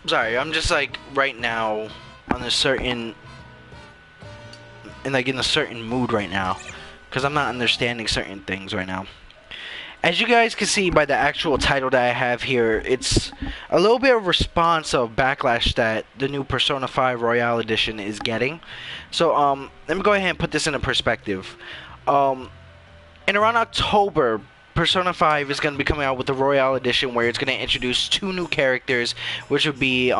Sorry, I'm just like right now on a certain in a certain mood right now, because I'm not understanding certain things right now. As you guys can see by the actual title that I have here, it's a little bit of response of Backlash that the new Persona 5 Royal Edition is getting. So let me go ahead and put this into perspective. In around October, Persona 5 is going to be coming out with the Royal Edition, where it's going to introduce 2 new characters, which would be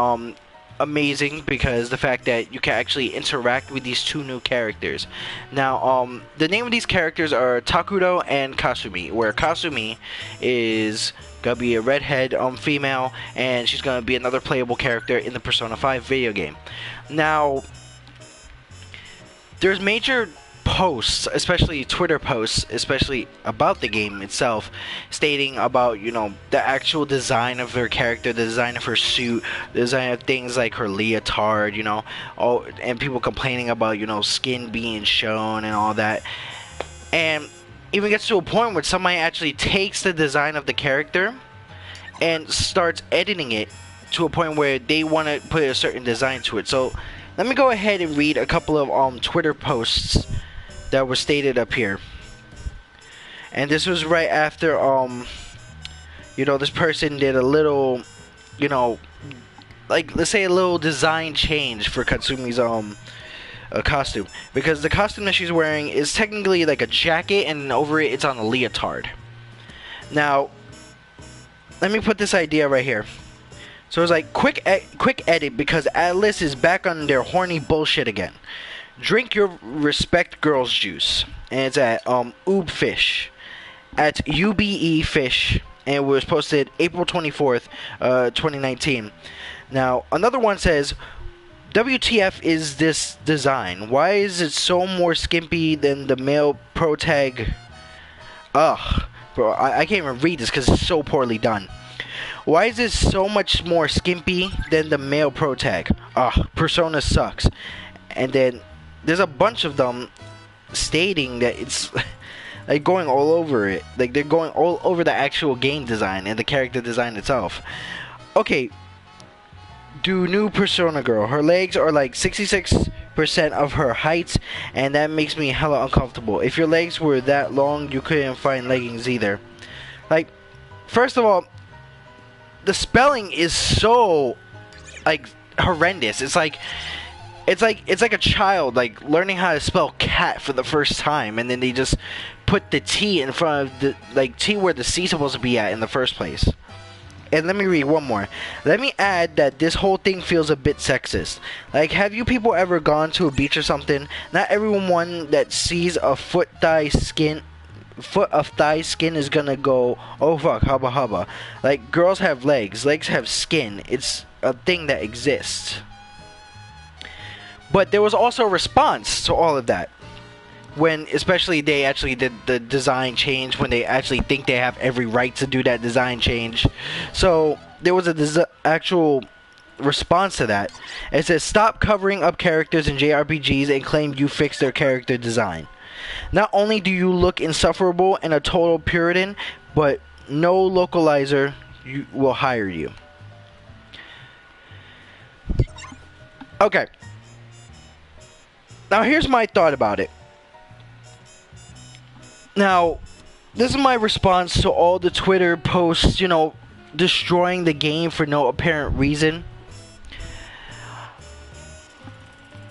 amazing, because the fact that you can actually interact with these 2 new characters. Now, the name of these characters are Takuro and Kasumi, where Kasumi is gonna be a redhead female, and she's gonna be another playable character in the Persona 5 video game. Now, there's major posts, especially Twitter posts, especially about the game itself, stating about, you know, the actual design of her character, the design of her suit, the design of things like her leotard, you know, and people complaining about, you know, skin being shown and all that. And even gets to a point where somebody actually takes the design of the character and starts editing it to a point where they want to put a certain design to it. So let me go ahead and read a couple of Twitter posts that were stated up here. And this was right after you know, this person did a little, you know, like, let's say a little design change for Katsumi's costume, because the costume that she's wearing is technically like a jacket, and over it it's on a leotard. Now let me put this idea right here. So it's like, quick edit, because Atlas is back on their horny bullshit again. Drink your respect girls juice. And it's at Oobfish, at UBE Fish, and it was posted April 24th, 2019. Now another one says, WTF is this design? Why is it so more skimpy than the male pro tag? Ugh, bro, I can't even read this because it's so poorly done. Why is this so much more skimpy than the male pro tag? Ugh, Persona sucks. And then there's a bunch of them stating that it's like going all over it. Like, they're going all over the actual game design and the character design itself. Okay, do new Persona girl. Her legs are like 66% of her height, and that makes me hella uncomfortable. If your legs were that long, you couldn't find leggings either. Like, first of all, the spelling is so, like, horrendous. It's like a child, like, learning how to spell cat for the first time, and then they just put the T in front of the, like, T where the C is supposed to be at in the first place. And let me read one more. Let me add that this whole thing feels a bit sexist. Like, have you people ever gone to a beach or something? Not everyone that sees a foot of thigh skin is gonna go, oh fuck, hubba hubba. Like, girls have legs have skin. It's a thing that exists. But there was also a response to all of that, when especially they actually did the design change, when they actually think they have every right to do that design change. So there was a actual response to that. It says, stop covering up characters in JRPGs and claim you fixed their character design. Not only do you look insufferable and a total Puritan, but no localizer will hire you. Okay. Now here's my thought about it. Now, this is my response to all the Twitter posts, you know, destroying the game for no apparent reason.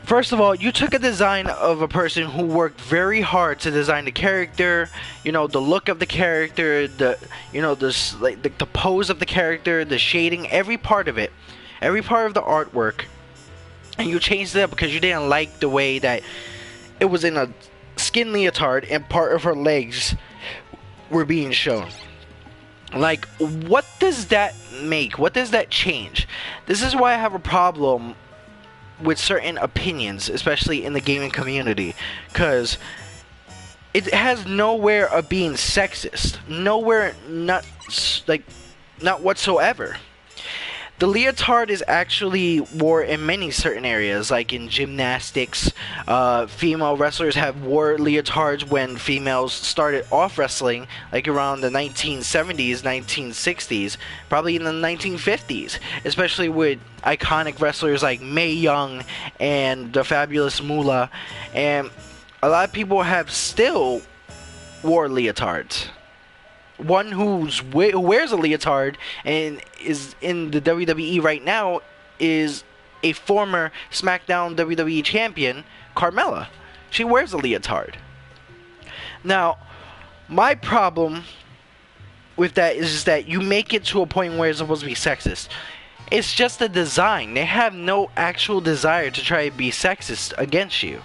First of all, you took a design of a person who worked very hard to design the character, you know, the look of the character, the, you know, this, like, the pose of the character, the shading, every part of it, every part of the artwork. And you changed it up because you didn't like the way that it was in a skin leotard and part of her legs were being shown. Like, what does that make? What does that change? This is why I have a problem with certain opinions, especially in the gaming community, because it has nowhere of being sexist. Nowhere, not whatsoever. The leotard is actually wore in many certain areas, like in gymnastics. Female wrestlers have wore leotards when females started off wrestling, like around the 1970s, 1960s, probably in the 1950s, especially with iconic wrestlers like Mae Young and the Fabulous Moolah. And a lot of people have still wore leotards. One who wears a leotard and is in the WWE right now is a former SmackDown WWE champion, Carmella. She wears a leotard. Now, my problem with that is that you make it to a point where it's supposed to be sexist. It's just a design. They have no actual desire to try to be sexist against you.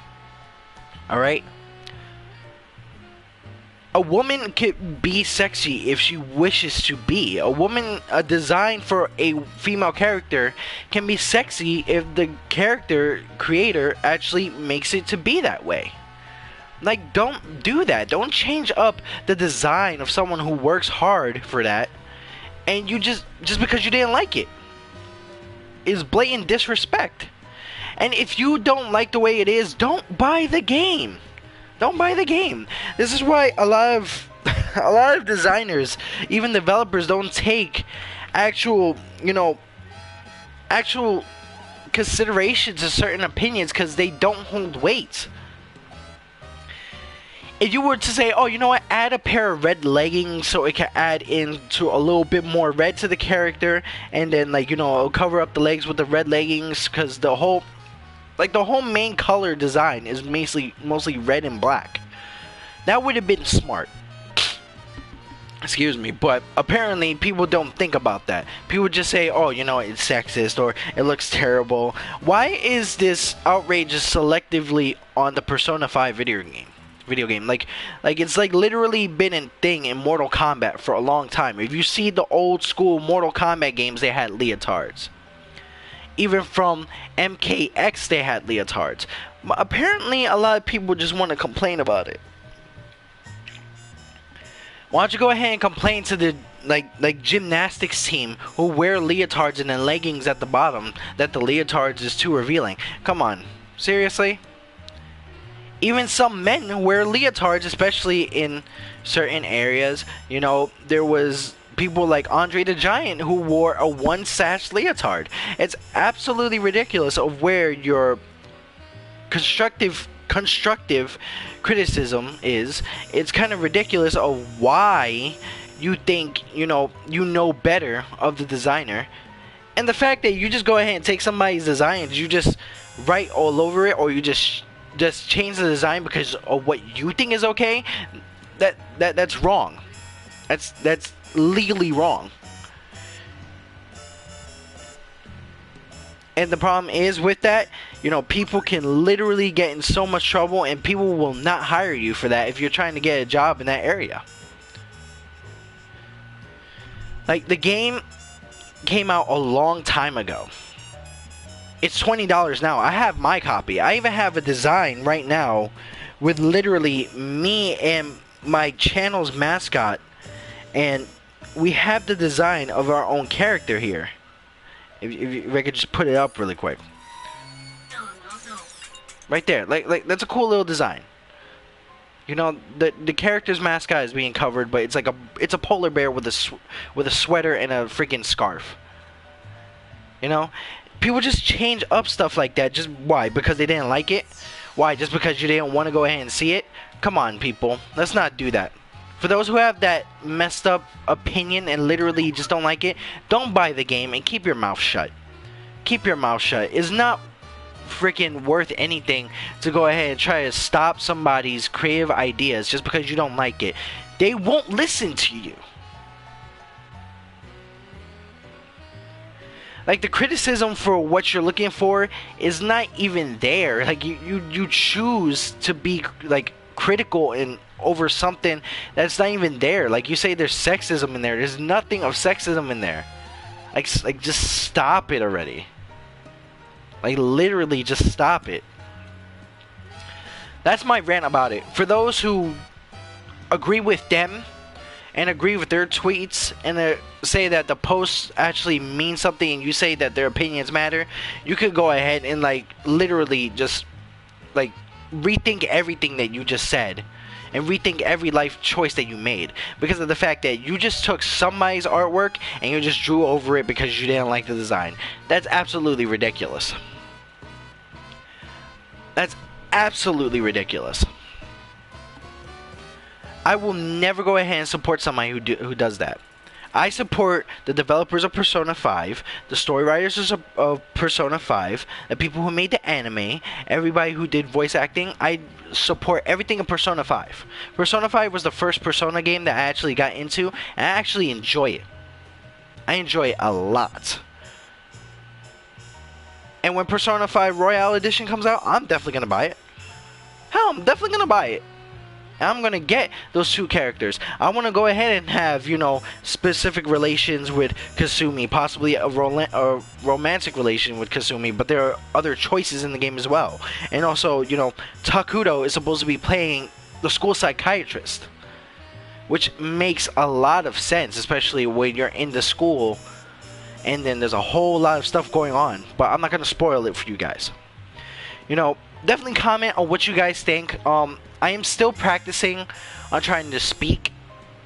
Alright? A woman could be sexy if she wishes to be. A design for a female character can be sexy if the character creator actually makes it to be that way. Like, don't do that. Don't change up the design of someone who works hard for that, and you just because you didn't like it. Is blatant disrespect. And if you don't like the way it is, don't buy the game. Don't buy the game. This is why a lot of designers, even developers, don't take actual consideration to certain opinions because they don't hold weight. If you were to say, oh, you know what, add a pair of red leggings so it can add into a little bit more red to the character, and then cover up the legs with the red leggings, because the whole main color design is mostly red and black. That would have been smart. Excuse me, but apparently people don't think about that. People just say, oh, it's sexist, or it looks terrible. Why is this outrageous selectively on the Persona 5 video game? Like it's literally been a thing in Mortal Kombat for a long time. If you see the old school Mortal Kombat games, they had leotards. Even from MKX, they had leotards. Apparently, a lot of people just want to complain about it. Why don't you go ahead and complain to the gymnastics team who wear leotards and then leggings at the bottom that the leotards is too revealing? Come on, seriously? Even some men wear leotards, especially in certain areas. There was people like Andre the Giant who wore a one-sash leotard. It's absolutely ridiculous of where your constructive criticism is. It's kind of ridiculous of why you think you know better of the designer, and the fact that you just go ahead and take somebody's designs, you just write all over it, or you just change the design because of what you think is okay. That's wrong. That's legally wrong. And the problem is with that, people can literally get in so much trouble, and people will not hire you for that if you're trying to get a job in that area. Like, the game came out a long time ago. It's $20 now. I have my copy. I even have a design right now with literally me and my channel's mascot, and we have the design of our own character here. If I could just put it up really quick. Right there. Like that's a cool little design. The character's mascot is being covered, but it's a polar bear with a sweater and a freaking scarf. People just change up stuff like that. Just why? Because they didn't like it? Why? Just because you didn't want to go ahead and see it? Come on, people. Let's not do that. For those who have that messed up opinion and literally just don't like it, don't buy the game and keep your mouth shut. Keep your mouth shut. It's not freaking worth anything to go ahead and try to stop somebody's creative ideas just because you don't like it. They won't listen to you. Like, the criticism for what you're looking for is not even there. Like, you choose to be critical and over something that's not even there. Like, you say there's sexism in there. There's nothing of sexism in there. Like just stop it already. Like, literally just stop it. That's my rant about it. For those who agree with them and agree with their tweets and say that the posts actually mean something, and you say that their opinions matter, you could go ahead and like literally just like rethink everything that you just said and rethink every life choice that you made because of the fact that you just took somebody's artwork and you just drew over it because you didn't like the design. That's absolutely ridiculous. That's absolutely ridiculous. I will never go ahead and support somebody who does that. I support the developers of Persona 5, the story writers of Persona 5, the people who made the anime, everybody who did voice acting. I support everything in Persona 5. Persona 5 was the first Persona game that I actually got into, and I actually enjoy it. I enjoy it a lot. And when Persona 5 Royal Edition comes out, I'm definitely going to buy it. Hell, I'm definitely going to buy it. I'm gonna get those two characters. I want to go ahead and have, you know, specific relations with Kasumi, possibly a romantic relation with Kasumi, but there are other choices in the game as well. And also, you know, Takuto is supposed to be playing the school psychiatrist, which makes a lot of sense, especially when you're in the school and then there's a whole lot of stuff going on. But I'm not gonna spoil it for you guys. You know, definitely comment on what you guys think. I am still practicing on trying to speak,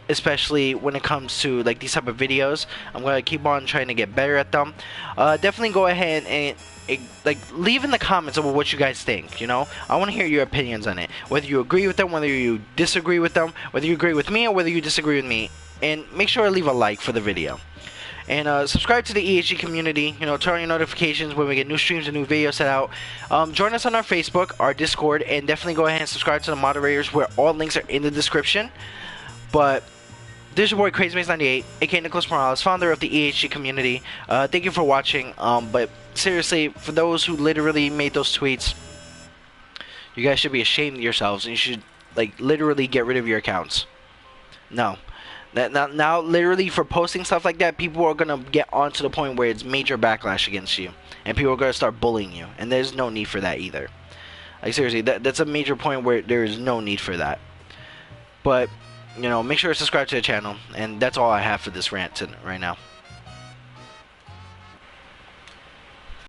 especially when it comes to like these type of videos. I'm gonna keep on trying to get better at them. Definitely go ahead and like leave in the comments about what you guys think. You know, I want to hear your opinions on it, whether you agree with them, whether you disagree with them, whether you agree with me or whether you disagree with me. And make sure to leave a like for the video. And subscribe to the EHG community. You know, turn on your notifications when we get new streams and new videos set out. Join us on our Facebook, our Discord, and definitely go ahead and subscribe to the moderators, where all links are in the description. But this is your boy CrazyMaze98, aka Nicholas Morales, founder of the EHG community. Thank you for watching. But seriously, for those who literally made those tweets, you guys should be ashamed of yourselves, and you should like literally get rid of your accounts. No. Now, literally, for posting stuff like that, people are going to get on to the point where it's major backlash against you. And people are going to start bullying you. And there's no need for that either. Like, seriously, that's a major point where there is no need for that. But, you know, make sure to subscribe to the channel. And that's all I have for this rant right now.